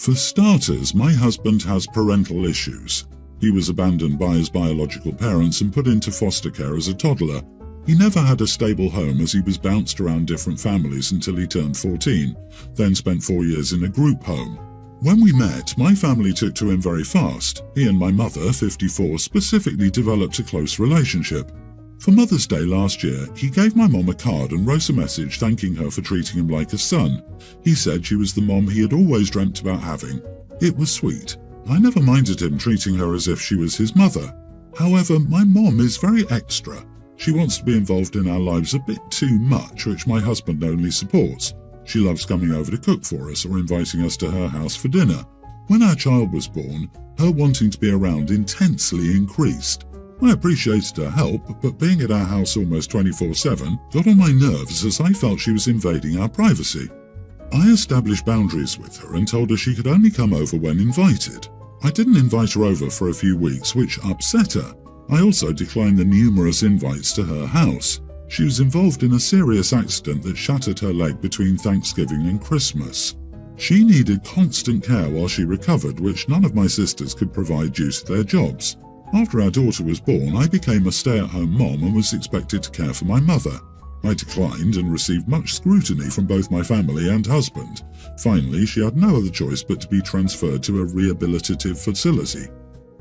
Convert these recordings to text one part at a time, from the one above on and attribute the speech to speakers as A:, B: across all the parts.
A: For starters, my husband has parental issues. He was abandoned by his biological parents and put into foster care as a toddler. He never had a stable home as he was bounced around different families until he turned 14, then spent 4 years in a group home. When we met, my family took to him very fast. He and my mother, 54, specifically developed a close relationship. For Mother's Day last year, he gave my mom a card and wrote a message thanking her for treating him like a son. He said she was the mom he had always dreamt about having. It was sweet. I never minded him treating her as if she was his mother. However, my mom is very extra. She wants to be involved in our lives a bit too much, which my husband only supports. She loves coming over to cook for us or inviting us to her house for dinner. When our child was born, her wanting to be around intensely increased. I appreciated her help, but being at our house almost 24/7 got on my nerves as I felt she was invading our privacy. I established boundaries with her and told her she could only come over when invited. I didn't invite her over for a few weeks, which upset her. I also declined the numerous invites to her house. She was involved in a serious accident that shattered her leg between Thanksgiving and Christmas. She needed constant care while she recovered, which none of my sisters could provide due to their jobs. After our daughter was born, I became a stay-at-home mom and was expected to care for my mother. I declined and received much scrutiny from both my family and husband. Finally, she had no other choice but to be transferred to a rehabilitative facility.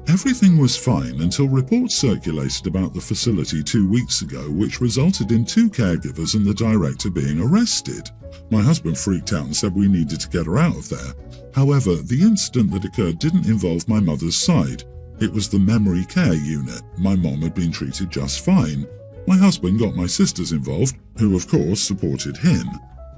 A: Everything was fine until reports circulated about the facility 2 weeks ago, which resulted in 2 caregivers and the director being arrested. My husband freaked out and said we needed to get her out of there. However, the incident that occurred didn't involve my mother's side. It was the memory care unit. My mom had been treated just fine. My husband got my sisters involved, who of course supported him.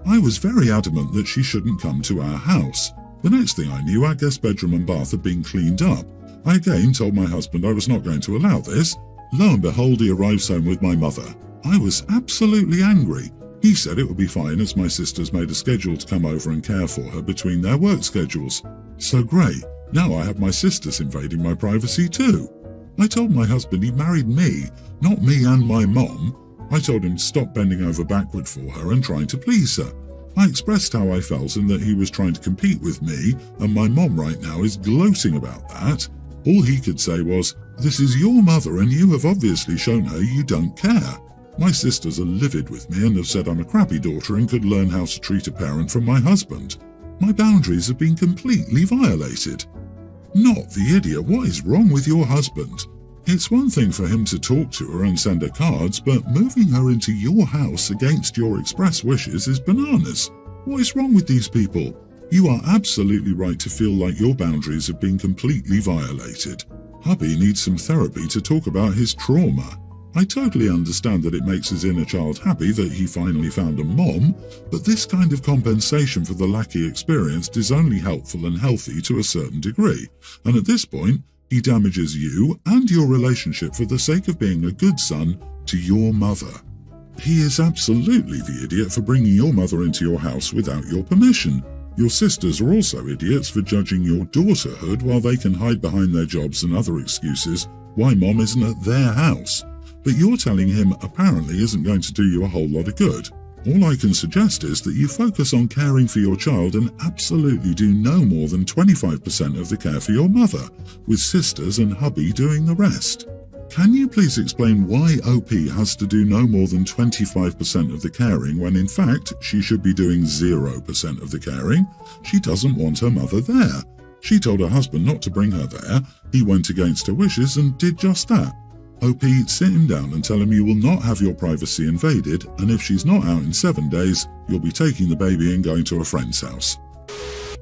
A: I was very adamant that she shouldn't come to our house. The next thing I knew, our guest bedroom and bath had been cleaned up. I again told my husband I was not going to allow this. Lo and behold, he arrives home with my mother. I was absolutely angry. He said it would be fine as my sisters made a schedule to come over and care for her between their work schedules. So great, now I have my sisters invading my privacy too. I told my husband he married me, not me and my mom. I told him to stop bending over backward for her and trying to please her. I expressed how I felt and that he was trying to compete with me, and my mom right now is gloating about that. All he could say was, "This is your mother and you have obviously shown her you don't care." My sisters are livid with me and have said I'm a crappy daughter and could learn how to treat a parent from my husband. My boundaries have been completely violated. Not the idiot, what is wrong with your husband? It's one thing for him to talk to her and send her cards, but moving her into your house against your express wishes is bananas. What is wrong with these people? You are absolutely right to feel like your boundaries have been completely violated. Hubby needs some therapy to talk about his trauma. I totally understand that it makes his inner child happy that he finally found a mom, but this kind of compensation for the lack he experienced is only helpful and healthy to a certain degree, and at this point, he damages you and your relationship for the sake of being a good son to your mother. He is absolutely the idiot for bringing your mother into your house without your permission. Your sisters are also idiots for judging your daughterhood while they can hide behind their jobs and other excuses why mom isn't at their house. But you're telling him apparently isn't going to do you a whole lot of good. All I can suggest is that you focus on caring for your child and absolutely do no more than 25% of the care for your mother, with sisters and hubby doing the rest. Can you please explain why OP has to do no more than 25% of the caring when in fact she should be doing 0% of the caring? She doesn't want her mother there. She told her husband not to bring her there. He went against her wishes and did just that. OP, sit him down and tell him you will not have your privacy invaded, and if she's not out in 7 days, you'll be taking the baby and going to a friend's house.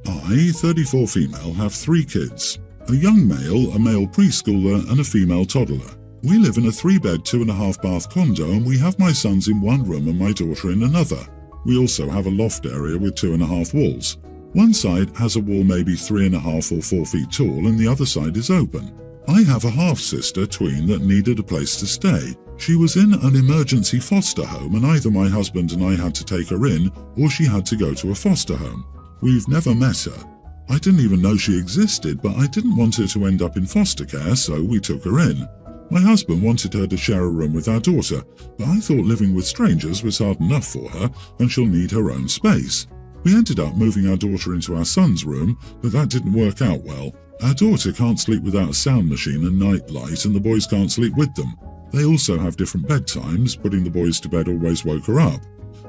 A: I, 34 female, have 3 kids. A young male, a male preschooler, and a female toddler. We live in a 3-bed, 2.5-bath condo, and we have my sons in one room and my daughter in another. We also have a loft area with 2.5 walls. One side has a wall maybe 3.5 or 4 feet tall, and the other side is open. I have a half-sister, tween, that needed a place to stay. She was in an emergency foster home, and either my husband and I had to take her in, or she had to go to a foster home. We've never met her. I didn't even know she existed, but I didn't want her to end up in foster care, so we took her in. My husband wanted her to share a room with our daughter, but I thought living with strangers was hard enough for her, and she'll need her own space. We ended up moving our daughter into our son's room, but that didn't work out well. Our daughter can't sleep without a sound machine and night light, and the boys can't sleep with them. They also have different bedtimes. Putting the boys to bed always woke her up.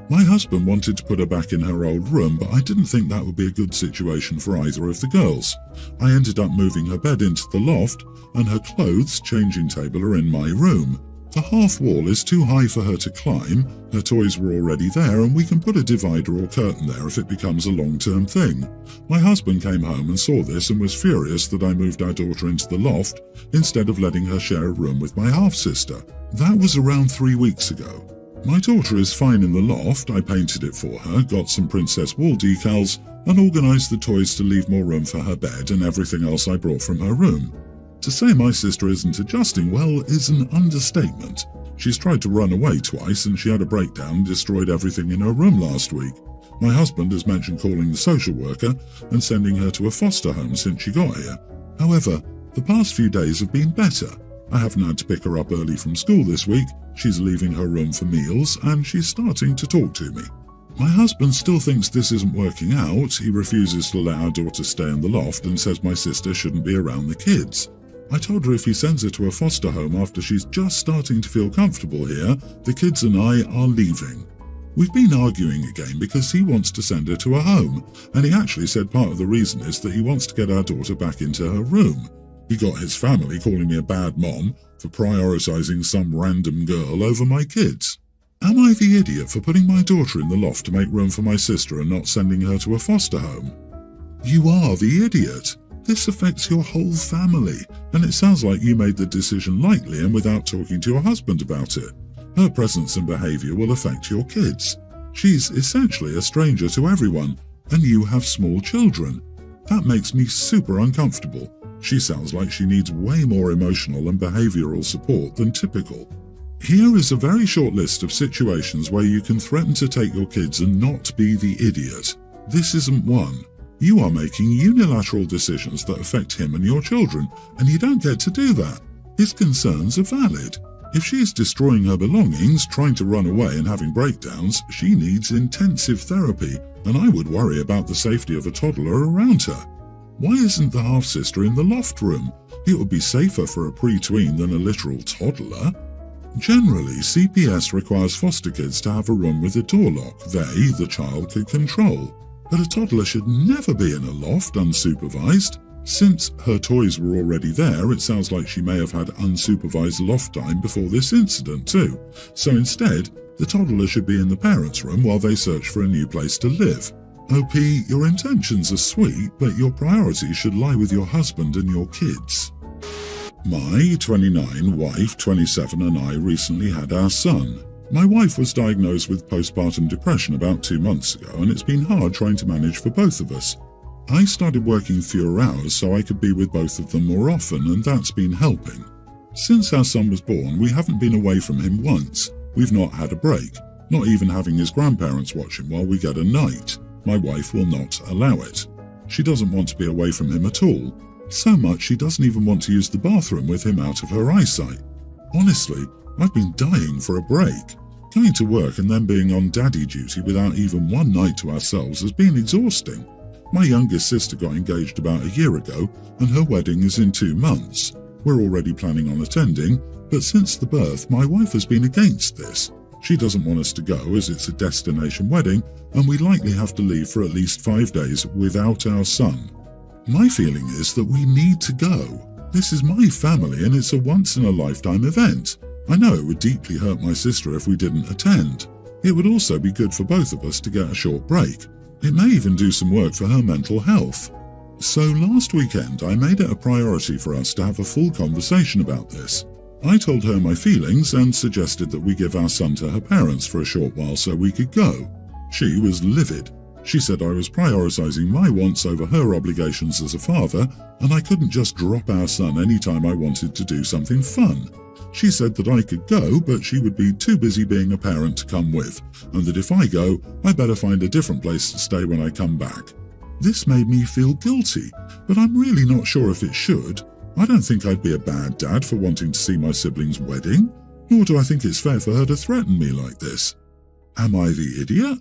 A: My husband wanted to put her back in her old room, but I didn't think that would be a good situation for either of the girls. I ended up moving her bed into the loft, and her clothes changing table are in my room. The half wall is too high for her to climb, her toys were already there, and we can put a divider or curtain there if it becomes a long-term thing. My husband came home and saw this and was furious that I moved our daughter into the loft instead of letting her share a room with my half-sister. That was around 3 weeks ago. My daughter is fine in the loft. I painted it for her, got some princess wall decals, and organised the toys to leave more room for her bed and everything else I brought from her room. To say my sister isn't adjusting well is an understatement. She's tried to run away twice and she had a breakdown and destroyed everything in her room last week. My husband has mentioned calling the social worker and sending her to a foster home since she got here. However, the past few days have been better. I haven't had to pick her up early from school this week. She's leaving her room for meals and she's starting to talk to me. My husband still thinks this isn't working out. He refuses to let our daughter stay in the loft and says my sister shouldn't be around the kids. I told her if he sends her to a foster home after she's just starting to feel comfortable here, the kids and I are leaving. We've been arguing again because he wants to send her to a home, and he actually said part of the reason is that he wants to get our daughter back into her room. He got his family calling me a bad mom for prioritising some random girl over my kids. Am I the idiot for putting my daughter in the loft to make room for my sister and not sending her to a foster home? You are the idiot. This affects your whole family, and it sounds like you made the decision lightly and without talking to your husband about it. Her presence and behaviour will affect your kids. She's essentially a stranger to everyone, and you have small children. That makes me super uncomfortable. She sounds like she needs way more emotional and behavioural support than typical. Here is a very short list of situations where you can threaten to take your kids and not be the idiot. This isn't one. You are making unilateral decisions that affect him and your children, and you don't get to do that. His concerns are valid. If she is destroying her belongings, trying to run away and having breakdowns, she needs intensive therapy, and I would worry about the safety of a toddler around her. Why isn't the half-sister in the loft room? It would be safer for a pre-tween than a literal toddler. Generally, CPS requires foster kids to have a room with a door lock they, the child, can control. But a toddler should never be in a loft unsupervised. Since her toys were already there, it sounds like she may have had unsupervised loft time before this incident too. So instead, the toddler should be in the parents' room while they search for a new place to live. OP, your intentions are sweet, but your priorities should lie with your husband and your kids. My 29 wife, 27, and I recently had our son. My wife was diagnosed with postpartum depression about 2 months ago, and it's been hard trying to manage for both of us. I started working fewer hours so I could be with both of them more often, and that's been helping. Since our son was born, we haven't been away from him once. We've not had a break, not even having his grandparents watch him while we get a night. My wife will not allow it. She doesn't want to be away from him at all. So much she doesn't even want to use the bathroom with him out of her eyesight. Honestly, I've been dying for a break. Going to work and then being on daddy duty without even one night to ourselves has been exhausting. My youngest sister got engaged about a year ago, and her wedding is in 2 months. We're already planning on attending, but since the birth, my wife has been against this. She doesn't want us to go as it's a destination wedding, and we likely have to leave for at least 5 days without our son. My feeling is that we need to go. This is my family and it's a once-in-a-lifetime event. I know it would deeply hurt my sister if we didn't attend. It would also be good for both of us to get a short break. It may even do some work for her mental health. So last weekend I made it a priority for us to have a full conversation about this. I told her my feelings and suggested that we give our son to her parents for a short while so we could go. She was livid. She said I was prioritising my wants over her obligations as a father, and I couldn't just drop our son anytime I wanted to do something fun. She said that I could go, but she would be too busy being a parent to come with, and that if I go, I better find a different place to stay when I come back. This made me feel guilty, but I'm really not sure if it should. I don't think I'd be a bad dad for wanting to see my sibling's wedding, nor do I think it's fair for her to threaten me like this. Am I the idiot?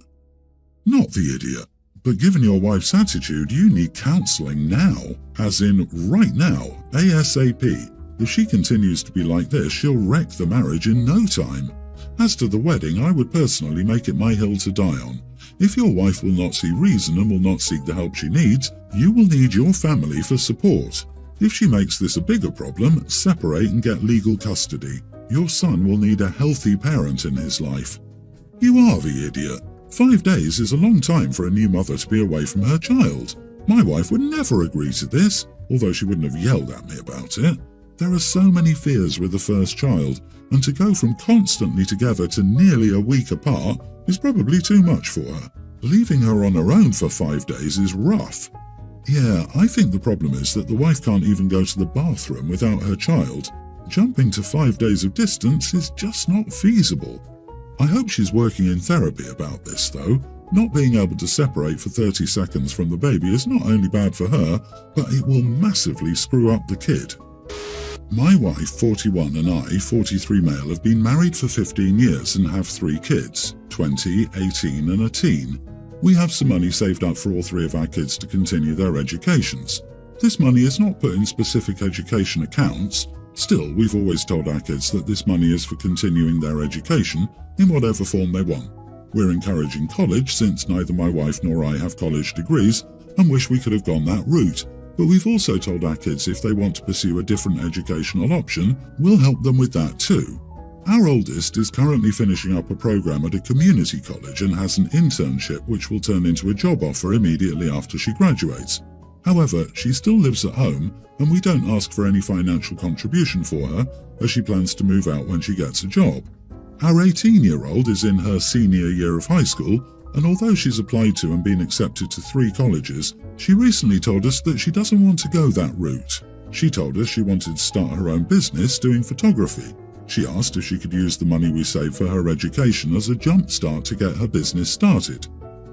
A: Not the idiot, But given your wife's attitude, you need counselling now, as in right now, ASAP. If she continues to be like this, she'll wreck the marriage in no time. As to the wedding, I would personally make it my hill to die on. If your wife will not see reason and will not seek the help she needs, you will need your family for support. If she makes this a bigger problem, separate and get legal custody. Your son will need a healthy parent in his life. You are the idiot. 5 days is a long time for a new mother to be away from her child. My wife would never agree to this, although she wouldn't have yelled at me about it. There are so many fears with the first child, and to go from constantly together to nearly a week apart is probably too much for her. Leaving her on her own for 5 days is rough. Yeah, I think the problem is that the wife can't even go to the bathroom without her child. Jumping to 5 days of distance is just not feasible. I hope she's working in therapy about this, though. Not being able to separate for 30 seconds from the baby is not only bad for her, but it will massively screw up the kid. My wife, 41, and I, 43 male, have been married for 15 years and have 3 kids, 20, 18 and a teen. We have some money saved up for all 3 of our kids to continue their educations. This money is not put in specific education accounts. Still, we've always told our kids that this money is for continuing their education in whatever form they want. We're encouraging college since neither my wife nor I have college degrees and wish we could have gone that route. But we've also told our kids if they want to pursue a different educational option, we'll help them with that too. Our oldest is currently finishing up a program at a community college and has an internship which will turn into a job offer immediately after she graduates. However, she still lives at home and we don't ask for any financial contribution for her as she plans to move out when she gets a job. Our 18-year-old is in her senior year of high school, and although she's applied to and been accepted to 3 colleges, she recently told us that she doesn't want to go that route. She told us she wanted to start her own business doing photography. She asked if she could use the money we saved for her education as a jump start to get her business started.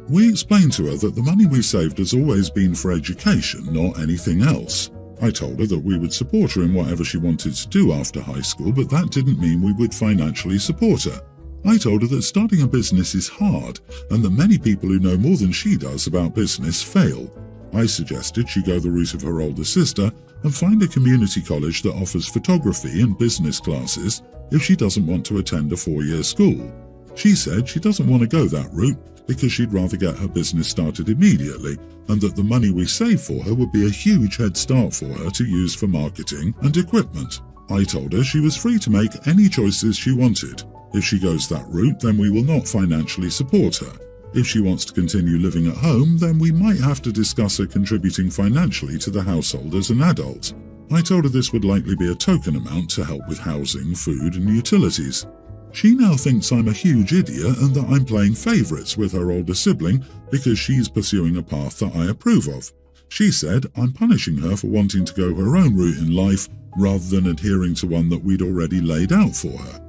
A: We explained to her that the money we saved has always been for education, not anything else. I told her that we would support her in whatever she wanted to do after high school, but that didn't mean we would financially support her. I told her that starting a business is hard and that many people who know more than she does about business fail. I suggested she go the route of her older sister and find a community college that offers photography and business classes if she doesn't want to attend a 4-year school. She said she doesn't want to go that route because she'd rather get her business started immediately and that the money we save for her would be a huge head start for her to use for marketing and equipment. I told her she was free to make any choices she wanted. If she goes that route, then we will not financially support her. If she wants to continue living at home, then we might have to discuss her contributing financially to the household as an adult. I told her this would likely be a token amount to help with housing, food and utilities. She now thinks I'm a huge idiot and that I'm playing favourites with her older sibling because she's pursuing a path that I approve of. She said I'm punishing her for wanting to go her own route in life rather than adhering to one that we'd already laid out for her.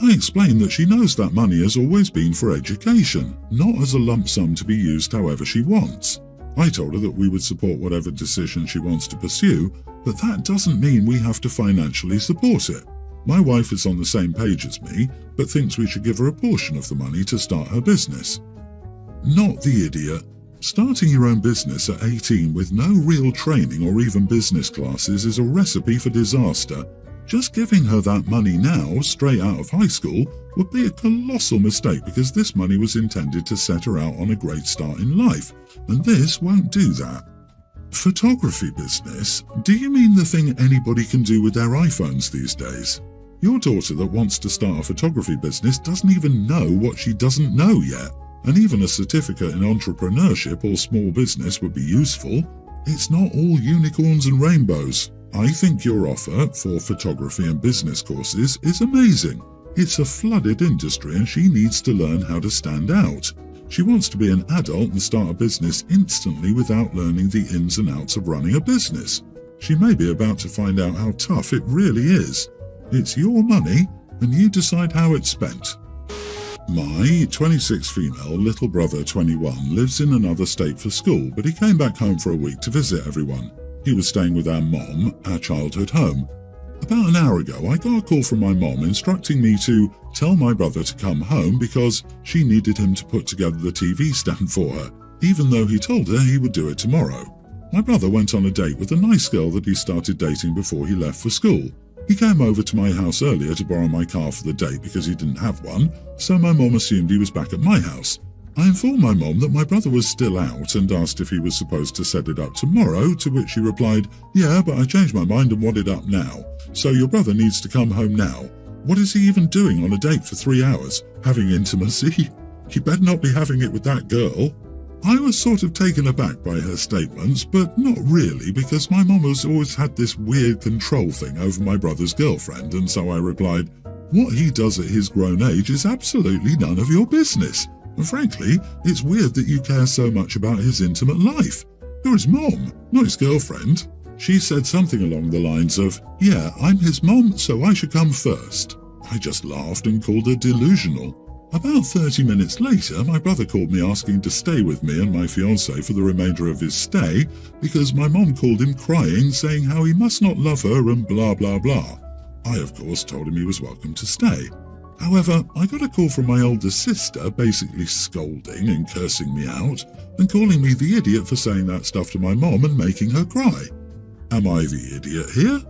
A: I explained that she knows that money has always been for education, not as a lump sum to be used however she wants. I told her that we would support whatever decision she wants to pursue, but that doesn't mean we have to financially support it. My wife is on the same page as me, but thinks we should give her a portion of the money to start her business. Not the idiot. Starting your own business at 18 with no real training or even business classes is a recipe for disaster. Just giving her that money now, straight out of high school, would be a colossal mistake because this money was intended to set her out on a great start in life, and this won't do that. Photography business? Do you mean the thing anybody can do with their iPhones these days? Your daughter that wants to start a photography business doesn't even know what she doesn't know yet, and even a certificate in entrepreneurship or small business would be useful. It's not all unicorns and rainbows. I think your offer for photography and business courses is amazing. It's a flooded industry and she needs to learn how to stand out. She wants to be an adult and start a business instantly without learning the ins and outs of running a business. She may be about to find out how tough it really is. It's your money and you decide how it's spent. My 26 female little brother 21 lives in another state for school, but he came back home for a week to visit everyone. He was staying with our mom, our childhood home. About an hour ago, I got a call from my mom instructing me to tell my brother to come home because she needed him to put together the TV stand for her. even though he told her he would do it tomorrow. My brother went on a date with a nice girl that he started dating before he left for school. He came over to my house earlier to borrow my car for the date because he didn't have one, so my mom assumed he was back at my house. I informed my mom that my brother was still out and asked if he was supposed to set it up tomorrow, to which she replied, "Yeah, but I changed my mind and want it up now. So your brother needs to come home now. What is he even doing on a date for 3 hours? Having intimacy? He better not be having it with that girl." I was sort of taken aback by her statements, but not really, because my mom has always had this weird control thing over my brother's girlfriend, and so I replied, "What he does at his grown age is absolutely none of your business. And frankly, it's weird that you care so much about his intimate life. You're his mom, not his girlfriend." She said something along the lines of, "Yeah, I'm his mom, so I should come first." I just laughed and called her delusional. About 30 minutes later, my brother called me asking to stay with me and my fiancée for the remainder of his stay because my mom called him crying, saying how he must not love her and blah blah blah. I, of course, told him he was welcome to stay. However, I got a call from my older sister basically scolding and cursing me out and calling me the idiot for saying that stuff to my mom and making her cry. Am I the idiot here?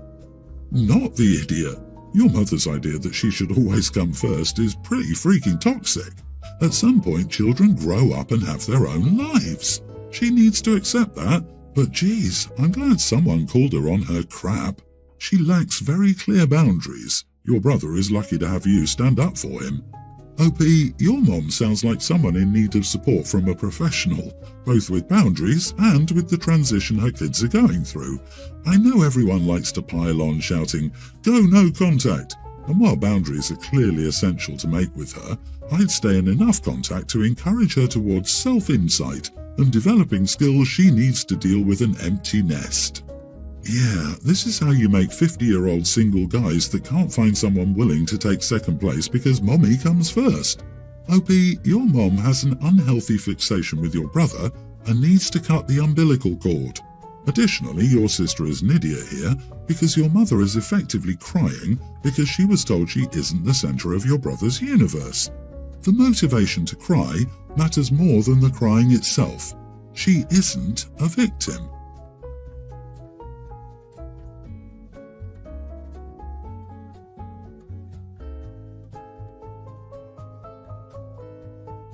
A: Not the idiot. Your mother's idea that she should always come first is pretty freaking toxic. At some point, children grow up and have their own lives. She needs to accept that, but geez, I'm glad someone called her on her crap. She lacks very clear boundaries. Your brother is lucky to have you stand up for him. OP, your mom sounds like someone in need of support from a professional, both with boundaries and with the transition her kids are going through. I know everyone likes to pile on shouting, "Go no contact," and while boundaries are clearly essential to make with her, I'd stay in enough contact to encourage her towards self-insight and developing skills she needs to deal with an empty nest. Yeah, this is how you make 50-year-old single guys that can't find someone willing to take second place because mommy comes first. OP, your mom has an unhealthy fixation with your brother and needs to cut the umbilical cord. Additionally, your sister is an idiot here because your mother is effectively crying because she was told she isn't the center of your brother's universe. The motivation to cry matters more than the crying itself. She isn't a victim.